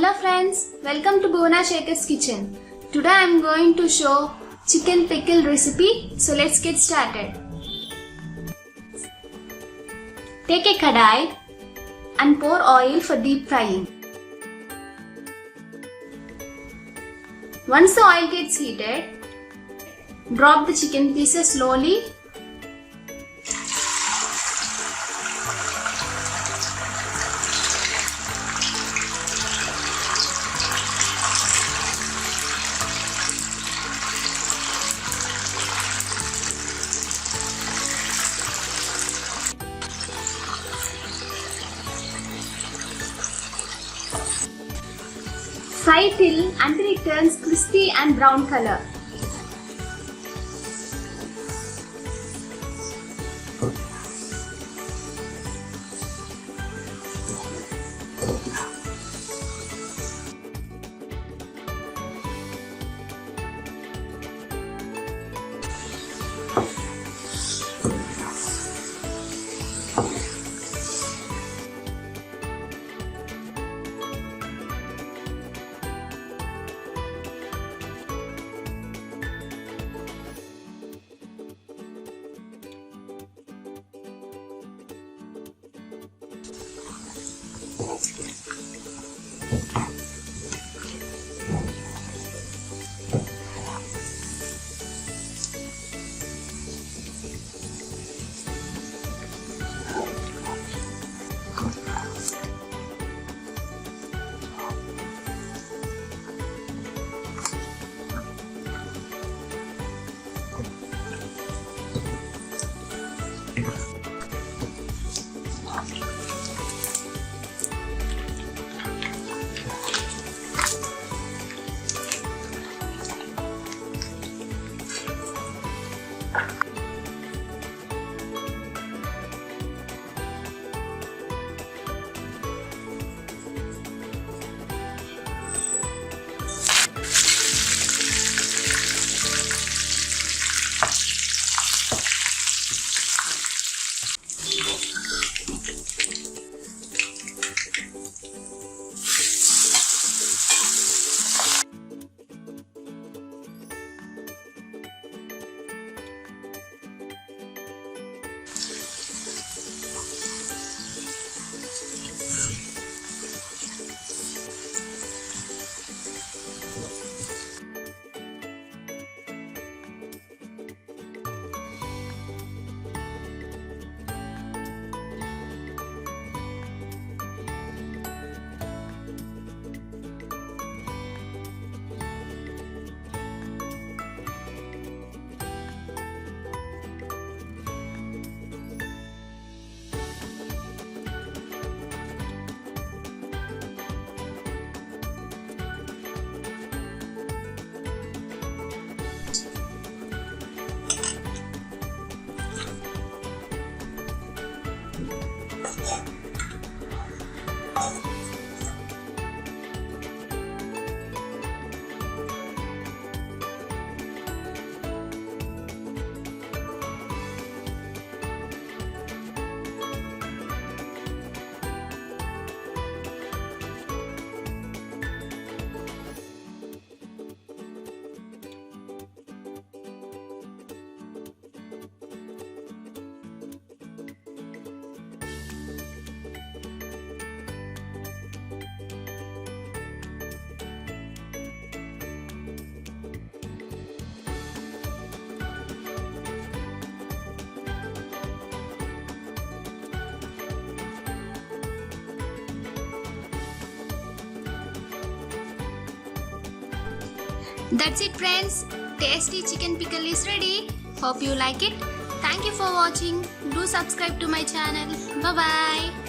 Hello friends, welcome to Bhuvana Shekhar's kitchen. Today I am going to show chicken pickle recipe. So let's get started. Take a kadai and pour oil for deep frying. Once the oil gets heated, drop the chicken pieces slowly. Fry until it turns crispy and brown color. That's it friends, tasty chicken pickle is ready. Hope you like it. Thank you for watching. Do subscribe to my channel. Bye bye.